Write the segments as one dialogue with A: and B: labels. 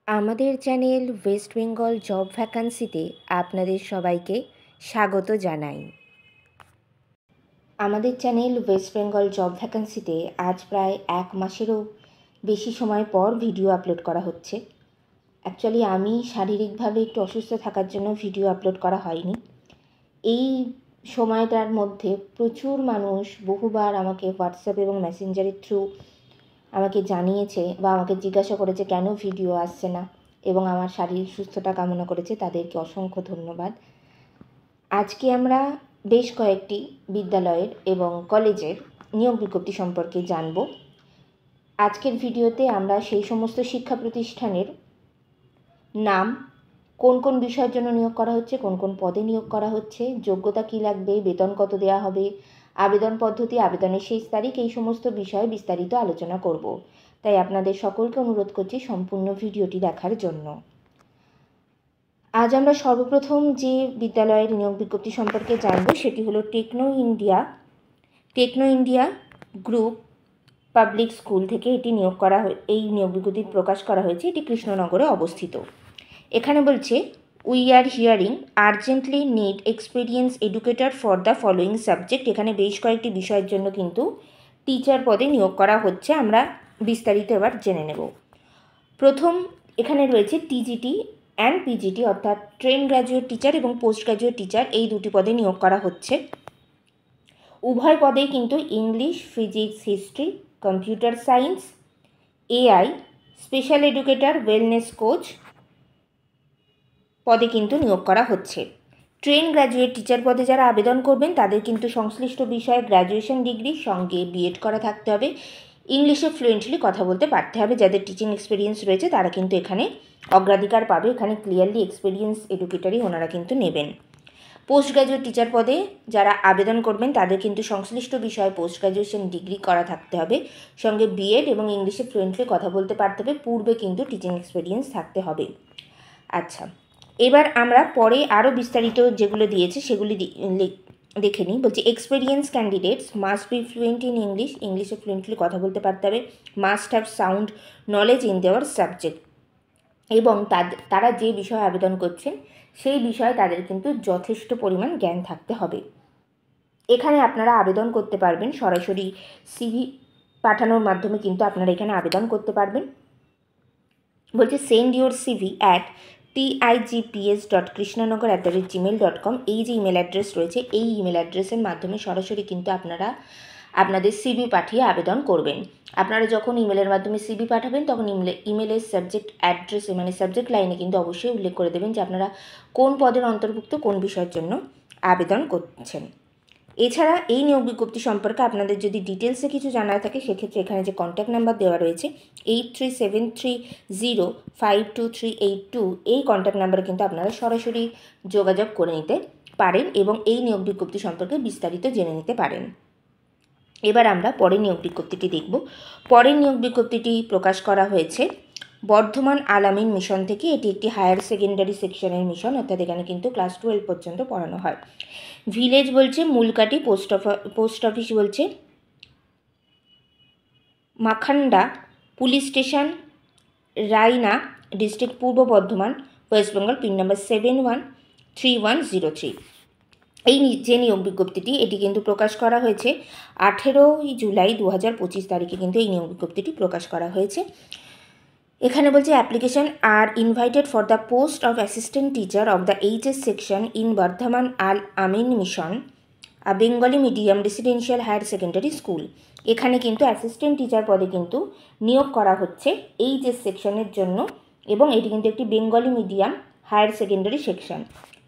A: আমাদের channel West Bengal job ভ্যাকান্সিতে আপনাদের সবাইকে স্বাগত জানাই। আমাদের চ্যানেল ওয়েস্ট বেঙ্গল জব ভ্যাকান্সিতে আজ প্রায় 1 মাসেরও বেশি সময় পর ভিডিও আপলোড করা হচ্ছে। অ্যাকচুয়ালি আমি শারীরিকভাবে একটু অসুস্থ থাকার জন্য ভিডিও আপলোড করা হয়নি। এই সময়টার মধ্যে প্রচুর মানুষ বহুবার আমাকে হোয়াটসঅ্যাপ এবং মেসেঞ্জারের থ্রু আমাকে জানিয়েছে বা আমাকে জিজ্ঞাসা করেছে কেন ভিডিও আসছে না এবং আমার শারীরিক সুস্থতা কামনা করেছে। তাদেরকে অসংখ্য ধন্যবাদ। আজকে আমরা বেশ কয়েকটি বিদ্যালয়ের এবং কলেজের নিয়োগ বিজ্ঞপ্তি সম্পর্কে জানব। আজকের ভিডিওতে আমরা সেই সমস্ত শিক্ষা প্রতিষ্ঠানের নাম, কোন কোন বিষয়ের জন্য নিয়োগ করা হচ্ছে, কোন কোন পদে নিয়োগ করা হচ্ছে, যোগ্যতা কী লাগবে, বেতন কত দেওয়া হবে, আবেদন পদ্ধতি, আবেদনের শেষ তারিখ, এই সমস্ত বিষয়ে বিস্তারিত আলোচনা করব। তাই আপনাদের সকলকে অনুরোধ করছি সম্পূর্ণ ভিডিওটি দেখার জন্য। আজ আমরা সর্বপ্রথম যে বিদ্যালয়ের নিয়োগ বিজ্ঞপ্তি সম্পর্কে জানব সেটি হলো techno India group public school থেকে এটি এই নিয়োগ বিজ্ঞপ্তি প্রকাশ করা হয়েছে। এটি কৃষ্ণনগরে অবস্থিত। এখানে বলছে we are hearing urgently need experience educator for the following subject. এখানে বেশ কয়েকটি বিষয়ের জন্য কিন্তু টিচার পদে নিয়োগ করা হচ্ছে। আমরা বিস্তারিত এবার জেনে নেব। প্রথম এখানে রয়েছে টিজিটি অ্যান্ড পিজিটি অর্থাৎ ট্রেন গ্র্যাজুয়েট টিচার এবং পোস্ট গ্র্যাজুয়েট টিচার, এই দুটি পদে নিয়োগ করা হচ্ছে। উভয় পদেই কিন্তু English, physics, history, computer science, AI, special educator, wellness coach পদে কিন্তু নিয়োগ করা হচ্ছে। ট্রেন গ্র্যাজুয়েট টিচার পদে যারা আবেদন করবেন তাদের কিন্তু সংশ্লিষ্ট বিষয়ে গ্র্যাজুয়েশন ডিগ্রির সঙ্গে বিএড করা থাকতে হবে। ইংলিশে ফ্লুয়েন্টলি কথা বলতে পারতে হবে। যাদের টিচিং এক্সপিরিয়েন্স রয়েছে তারা কিন্তু এখানে অগ্রাধিকার পাবে। এখানে ক্লিয়ারলি এক্সপিরিয়েন্স এডুকেটরই ওনারা কিন্তু নেবেন। পোস্ট গ্র্যাজুয়েট টিচার পদে যারা আবেদন করবেন তাদের কিন্তু সংশ্লিষ্ট বিষয়ে পোস্ট গ্র্যাজুয়েশন ডিগ্রি করা থাকতে হবে, সঙ্গে বিএড এবং ইংলিশে ফ্লুয়েন্টলি কথা বলতে পারতে হবে। পূর্বে কিন্তু টিচিং এক্সপিরিয়েন্স থাকতে হবে। আচ্ছা, এবার আমরা পরে আরও বিস্তারিত যেগুলো দিয়েছে সেগুলি দেখে নিই। বলছি experience candidates must be fluent in ইংলিশে ফ্লুয়েন্টলি কথা বলতে পারতে হবে, must have sound knowledge in দেওয়ার সাবজেক্ট, এবং তারা যে বিষয়ে আবেদন করছেন সেই বিষয়ে তাদের কিন্তু যথেষ্ট পরিমাণ জ্ঞান থাকতে হবে। এখানে আপনারা আবেদন করতে পারবেন সরাসরি সিভি পাঠানোর মাধ্যমে, কিন্তু আপনারা এখানে আবেদন করতে পারবেন। বলছে send your CV at tigps.krishnanagar@gmail.com। এই যে ইমেল অ্যাড্রেস রয়েছে এই ইমেল অ্যাড্রেসের মাধ্যমে সরাসরি কিন্তু আপনারা আপনাদের সিভি পাঠিয়ে আবেদন করবেন। আপনারা যখন ইমেলের মাধ্যমে সিভি পাঠাবেন তখন ইমেলের সাবজেক্ট অ্যাড্রেসে মানে সাবজেক্ট লাইনে কিন্তু অবশ্যই উল্লেখ করে দেবেন যে আপনারা কোন পদের অন্তর্ভুক্ত কোন বিষয়ের জন্য আবেদন করছেন। এছাড়া এই নিয়োগ বিজ্ঞপ্তি সম্পর্কে আপনাদের যদি ডিটেলসে কিছু জানার থাকে সেক্ষেত্রে এখানে যে কন্ট্যাক্ট নাম্বার দেওয়া রয়েছে 8373052382, এই কন্ট্যাক্ট নাম্বারে কিন্তু আপনারা সরাসরি যোগাযোগ করে নিতে পারেন এবং এই নিয়োগ বিজ্ঞপ্তি সম্পর্কে বিস্তারিত জেনে নিতে পারেন। এবার আমরা পরের নিয়োগ বিজ্ঞপ্তিটি দেখব। পরের নিয়োগ বিজ্ঞপ্তিটি প্রকাশ করা হয়েছে বর্ধমান আল-আমিন মিশন থেকে। এটি একটি হায়ার সেকেন্ডারি সেকশনের মিশন, অর্থাৎ এখানে কিন্তু ক্লাস 12 পর্যন্ত পড়ানো হয়। ভিলেজ বলছে মূলকাটি, পোস্ট অফিস বলছে মাখান্ডা, পুলিশ স্টেশন রায়না, ডিস্ট্রিক্ট পূর্ব Bardhaman, West Bengal, pin number 713103। এই যে নিয়োগ বিজ্ঞপ্তিটি এটি কিন্তু প্রকাশ করা হয়েছে 18ই জুলাই 2025 তারিখে কিন্তু এই নিয়োগ বিজ্ঞপ্তিটি প্রকাশ করা হয়েছে। এখানে বলছে application are invited for the post of assistant teacher of the HS section in Bardhaman Al-Amin mission Bengali medium residential higher secondary school. এখানে কিন্তু অ্যাসিস্ট্যান্ট টিচার পদে কিন্তু নিয়োগ করা হচ্ছে এইচএস সেকশনের জন্য এবং এটি কিন্তু একটি Bengali medium higher secondary section.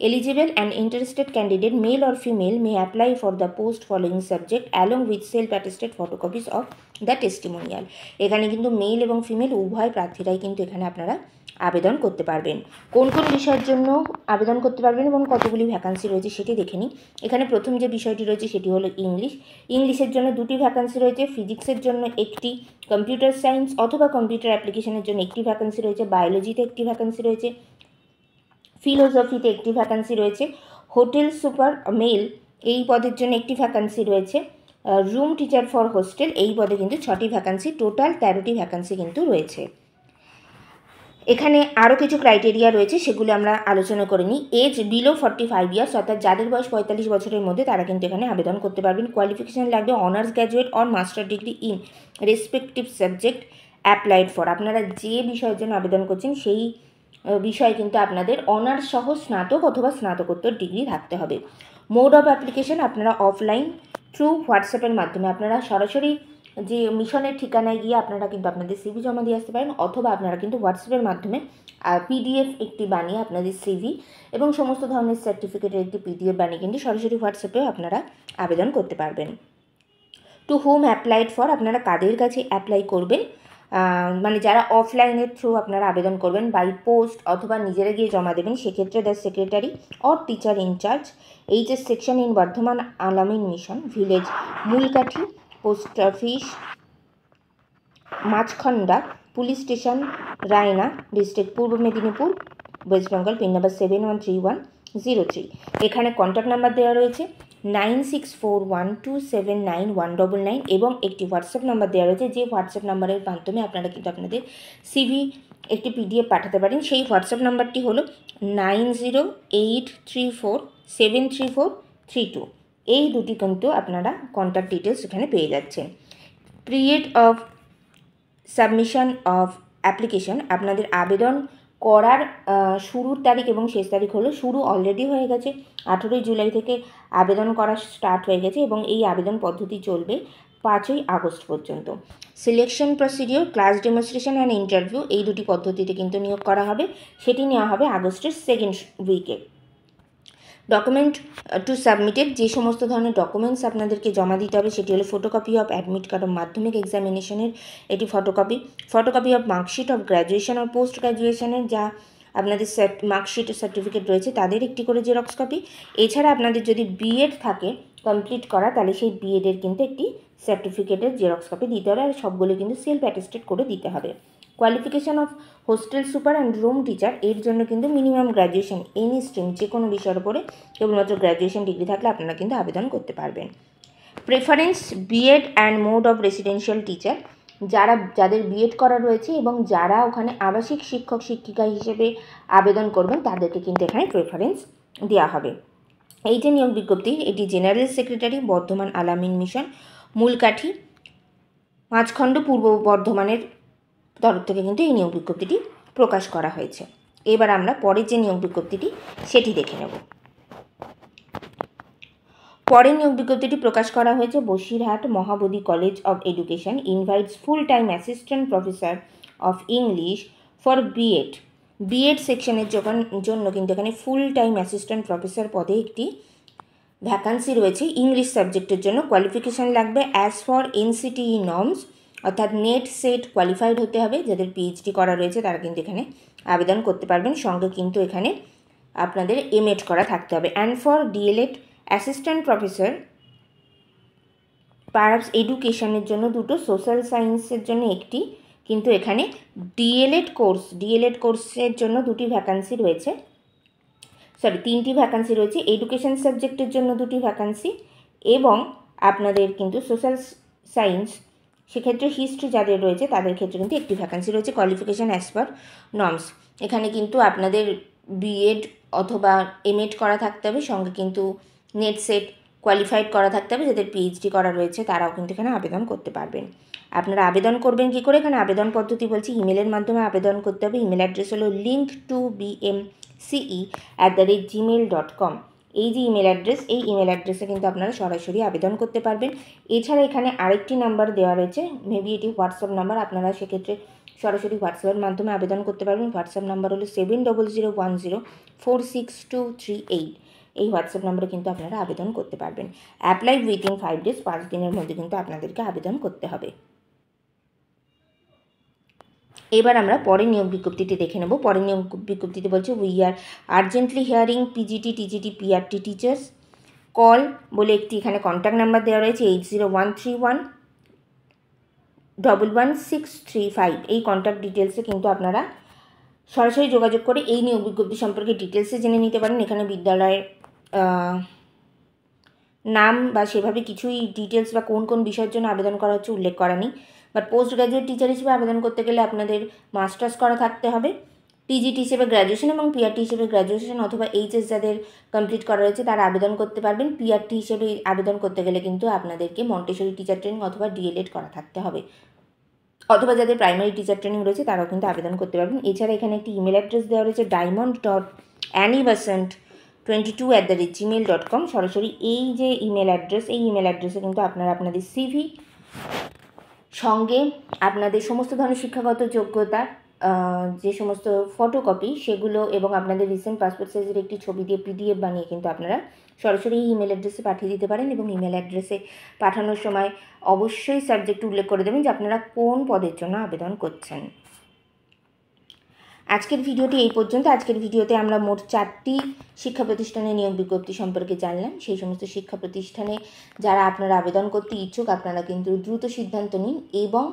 A: Eligible and interested candidate, male or female, may apply for the post following subject along with self-attested photocopies of the testimonial। এখানে কিন্তু মেল এবং ফিমেল উভয় প্রার্থীরাই কিন্তু এখানে আপনারা আবেদন করতে পারবেন। কোন কোন বিষয়ের জন্য আবেদন করতে পারবেন এবং কতগুলি ভ্যাকান্সি রয়েছে সেটি দেখে নিই। এখানে প্রথম যে বিষয়টি রয়েছে সেটি হলো ইংলিশের জন্য 2টি ভ্যাকান্সি রয়েছে, ফিজিক্সের জন্য 1টি, কম্পিউটার সায়েন্স অথবা কম্পিউটার অ্যাপ্লিকেশনের জন্য 1টি ভ্যাকান্সি রয়েছে, বায়োলজিতে 1টি ভ্যাকান্সি রয়েছে, ফিলোসফিতে 1টি ভ্যাকান্সি রয়েছে, হোটেল সুপার মেল এই পদের জন্য 1টি ভ্যাকান্সি রয়েছে, রুম টিচার ফর হোস্টেল এই পদে কিন্তু 6টি ভ্যাকান্সি, টোটাল 13টি ভ্যাকান্সি কিন্তু রয়েছে। এখানে আরও কিছু ক্রাইটেরিয়া রয়েছে, সেগুলো আমরা আলোচনা করে নিই। এজ বিলো 45 ইয়ার্স, অর্থাৎ যাদের বয়স 45 বছরের মধ্যে তারা কিন্তু এখানে আবেদন করতে পারবেন। কোয়ালিফিকেশান লাগবে honours graduate or master degree in respective subject applied for. আপনারা যে বিষয়ের জন্য আবেদন করছেন সেই বিষয়ে কিন্তু আপনাদের অনার্স সহ স্নাতক অথবা স্নাতকোত্তর ডিগ্রি থাকতে হবে। মোড অফ অ্যাপ্লিকেশান আপনারা অফলাইন থ্রু হোয়াটসঅ্যাপের মাধ্যমে, আপনারা সরাসরি যে মিশনের ঠিকানায় গিয়ে আপনারা কিন্তু আপনাদের সিভি জমা দিয়ে আসতে পারেন, অথবা আপনারা কিন্তু হোয়াটসঅ্যাপের মাধ্যমে পিডিএফ একটি বানিয়ে আপনাদের সিভি এবং সমস্ত ধরনের সার্টিফিকেটের একটি পিডিএফ বানিয়ে কিন্তু সরাসরি হোয়াটসঅ্যাপেও আপনারা আবেদন করতে পারবেন। টু হোম অ্যাপ্লাইড ফর, আপনারা কাদের কাছে অ্যাপ্লাই করবেন, মানে যারা অফলাইনের থ্রু আপনারা আবেদন করবেন বাই পোস্ট অথবা নিজেরা গিয়ে জমা দেবেন, সেক্ষেত্রে the secretary or teacher incharge HS section in Bardhaman Alamin Mission, village Mulkathi, post office Machkhanda, police station Raina, district Purba Medinipur, West Bengal, pin number 713103। এখানে কন্ট্যাক্ট নাম্বার দেওয়া রয়েছে 9641279199 এবং একটি হোয়াটসঅ্যাপ নাম্বার দেওয়া রয়েছে, যে হোয়াটসঅ্যাপ নাম্বারের মাধ্যমে আপনারা কিন্তু আপনাদের সিভি একটি পিডিএফ পাঠাতে পারেন। সেই হোয়াটসঅ্যাপ নাম্বারটি হলো 9083473432। এই দুটি কিন্তু আপনারা কন্ট্যাক্ট ডিটেলস এখানে পেয়ে যাচ্ছেন। Period of submission of application, আপনাদের আবেদন করার শুরুর তারিখ এবং শেষ তারিখ হলো, শুরু অলরেডি হয়ে গেছে, 18ই জুলাই থেকে আবেদন করা স্টার্ট হয়ে গেছে এবং এই আবেদন পদ্ধতি চলবে 5ই আগস্ট পর্যন্ত। Selection procedure, class demonstration and interview, এই দুটি পদ্ধতিতে কিন্তু নিয়োগ করা হবে, সেটি নেওয়া হবে আগস্টের সেকেন্ড উইকে। ডকুমেন্ট টু সাবমিটেড, যে সমস্ত ধরনের ডকুমেন্টস আপনাদেরকে জমা দিতে হবে সেটি হলো photocopy of admit card of Madhyamik এক্সামিনেশনের এটি photocopy, photocopy of marksheet of graduation আর পোস্ট গ্র্যাজুয়েশনের যা আপনাদের মার্কশিট সার্টিফিকেট রয়েছে তাদের একটি করে জেরক্স কপি। এছাড়া আপনাদের যদি বিএড থাকে কমপ্লিট করা, তাহলে সেই বিএডের কিন্তু একটি সার্টিফিকেটের জেরক্স কপি দিতে হবে, আর সবগুলো কিন্তু সেলফ অ্যাটেস্টেড করে দিতে হবে। Qualification of hostel super and room teacher, এর জন্য কিন্তু মিনিমাম গ্র্যাজুয়েশন এনি স্ট্রিম, যে কোনো বিষয়ের উপরে কেবলমাত্র গ্র্যাজুয়েশন ডিগ্রি থাকলে আপনারা কিন্তু আবেদন করতে পারবেন। Preference BEd and mode of residential teacher, যাদের বিএড করা রয়েছে এবং যারা ওখানে আবাসিক শিক্ষক শিক্ষিকা হিসেবে আবেদন করবেন তাদেরকে কিন্তু এখানে প্রেফারেন্স দেওয়া হবে। এই যে নিয়োগ বিজ্ঞপ্তি, এটি general secretary Bardhaman Alamin mission মূলকাঠি মাঝখণ্ড পূর্ব বর্ধমানের তরফ থেকে কিন্তু এই নিয়োগ বিজ্ঞপ্তিটি প্রকাশ করা হয়েছে। এবার আমরা পরের যে নিয়োগ বিজ্ঞপ্তিটি সেটি দেখে নেব। পরের নিয়োগ বিজ্ঞপ্তিটি প্রকাশ করা হয়েছে Basirhat Mahabodhi college of education invites full time assistant professor of English for BEd সেকশনের জন্য কিন্তু এখানে ফুল টাইম অ্যাসিস্ট্যান্ট প্রফেসর পদে একটি ভ্যাকান্সি রয়েছে ইংলিশ সাবজেক্টের জন্য। কোয়ালিফিকেশান লাগবে অ্যাজ ফর এনসিটিই নর্মস, অর্থাৎ নেট সেট কোয়ালিফাইড হতে হবে। যাদের পিএইচডি করা রয়েছে তারা কিন্তু এখানে আবেদন করতে পারবেন, সঙ্গে কিন্তু এখানে আপনাদের এমএড করা থাকতে হবে। And for DElEd assistant professor perhaps এডুকেশনের জন্য দুটো, সোশ্যাল সায়েন্সের জন্য একটি, কিন্তু এখানে ডিএলএড কোর্সের জন্য দুটি ভ্যাকান্সি রয়েছে, তিনটি ভ্যাকান্সি রয়েছে। এডুকেশন সাবজেক্টের জন্য দুটি ভ্যাকান্সি এবং আপনাদের কিন্তু সোশ্যাল সায়েন্স, সেক্ষেত্রে হিস্ট্রি যাদের রয়েছে তাদের ক্ষেত্রে কিন্তু একটি ভ্যাকান্সি রয়েছে। কোয়ালিফিকেশান অ্যাজ পার নর্মস, এখানে কিন্তু আপনাদের বিএড অথবা এমএড করা থাকতে হবে, সঙ্গে কিন্তু নেট সেট কোয়ালিফাইড করা থাকতে হবে। যাদের পিএইচডি করা রয়েছে তারাও কিন্তু এখানে আবেদন করতে পারবেন। আপনারা আবেদন করবেন কী করে, এখানে আবেদন পদ্ধতি বলছি ইমেলের মাধ্যমে আবেদন করতে হবে। ইমেল অ্যাড্রেস হলো link2bmce@gmail.com। এই যে ইমেল অ্যাড্রেস, এই ইমেল অ্যাড্রেসে কিন্তু আপনারা সরাসরি আবেদন করতে পারবেন। এছাড়া এখানে আরেকটি নাম্বার দেওয়া রয়েছে, মেবি এটি হোয়াটসঅ্যাপ নাম্বার, আপনারা সেক্ষেত্রে সরাসরি হোয়াটসঅ্যাপের মাধ্যমে আবেদন করতে পারবেন। হোয়াটসঅ্যাপ নাম্বার হলো 7001046238। এই হোয়াটসঅ্যাপ নাম্বারে কিন্তু আপনারা আবেদন করতে পারবেন। অ্যাপ্লাই উইথিন 5 days, 5 দিনের মধ্যে কিন্তু আপনাদেরকে আবেদন করতে হবে। এবার আমরা পরের নিয়োগ বিজ্ঞপ্তিটি দেখে নেব। পরের নিয়োগ বিজ্ঞপ্তিতে বলছে we are urgently hearing PGT TGT PRT teachers call বলে একটি এখানে কন্ট্যাক্ট নাম্বার দেওয়া রয়েছে 8013111635। এই কন্ট্যাক্ট ডিটেলসে কিন্তু আপনারা সরাসরি যোগাযোগ করে এই নিয়োগ বিজ্ঞপ্তি সম্পর্কে ডিটেলসে জেনে নিতে পারেন। এখানে বিদ্যালয়ের নাম বা সেভাবে কিছুই ডিটেলস বা কোন কোন বিষয়ের জন্য আবেদন করা হচ্ছে উল্লেখ করা নেই। বাট পোস্ট গ্র্যাজুয়েট টিচার হিসেবে আবেদন করতে গেলে আপনাদের মাস্টার্স করা থাকতে হবে টিজিটি হিসেবে গ্র্যাজুয়েশন এবং পিআরটি হিসেবে গ্র্যাজুয়েশন অথবা এইচএস যাদের কমপ্লিট করা রয়েছে তারা আবেদন করতে পারবেন। পিআরটি হিসেবে আবেদন করতে গেলে কিন্তু আপনাদেরকে মন্টেসরি টিচার ট্রেনিং অথবা ডিএলএড করা থাকতে হবে, অথবা যাদের প্রাইমারি টিচার ট্রেনিং রয়েছে তারাও কিন্তু আবেদন করতে পারবেন। এছাড়া এখানে একটি ইমেল অ্যাড্রেস দেওয়া রয়েছে diamond.annibasant22@gmail.com। সরাসরি এই যে ইমেল অ্যাড্রেস, এই ইমেল অ্যাড্রেসে কিন্তু আপনারা আপনাদের সিভি সঙ্গে আপনাদের সমস্ত ধরনের শিক্ষাগত যোগ্যতা যে সমস্ত ফটোকপি সেগুলো এবং আপনাদের রিসেন্ট পাসপোর্ট সাইজের একটি ছবি দিয়ে পিডিএফ বানিয়ে কিন্তু আপনারা সরাসরি এই ইমেল অ্যাড্রেসে পাঠিয়ে দিতে পারেন। এবং ইমেল অ্যাড্রেসে পাঠানোর সময় অবশ্যই সাবজেক্ট উল্লেখ করে দেবেন যে আপনারা কোন পদের জন্য আবেদন করছেন। আজকের ভিডিওটি এই পর্যন্ত। আজকের ভিডিওতে আমরা মোট 4টি শিক্ষা প্রতিষ্ঠানে নিয়োগ বিজ্ঞপ্তি সম্পর্কে জানলাম। সেই সমস্ত শিক্ষা প্রতিষ্ঠানে যারা আপনারা আবেদন করতে ইচ্ছুক আপনারা কিন্তু দ্রুত সিদ্ধান্ত নিন এবং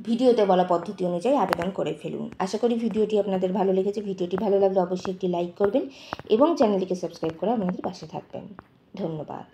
A: ভিডিওতে বলা পদ্ধতি অনুযায়ী আবেদন করে ফেলুন। আশা করি ভিডিওটি আপনাদের ভালো লেগেছে। ভিডিওটি ভালো লাগলে অবশ্যই একটি লাইক করবেন এবং চ্যানেলটিকে সাবস্ক্রাইব করে আপনাদের পাশে থাকবেন। ধন্যবাদ।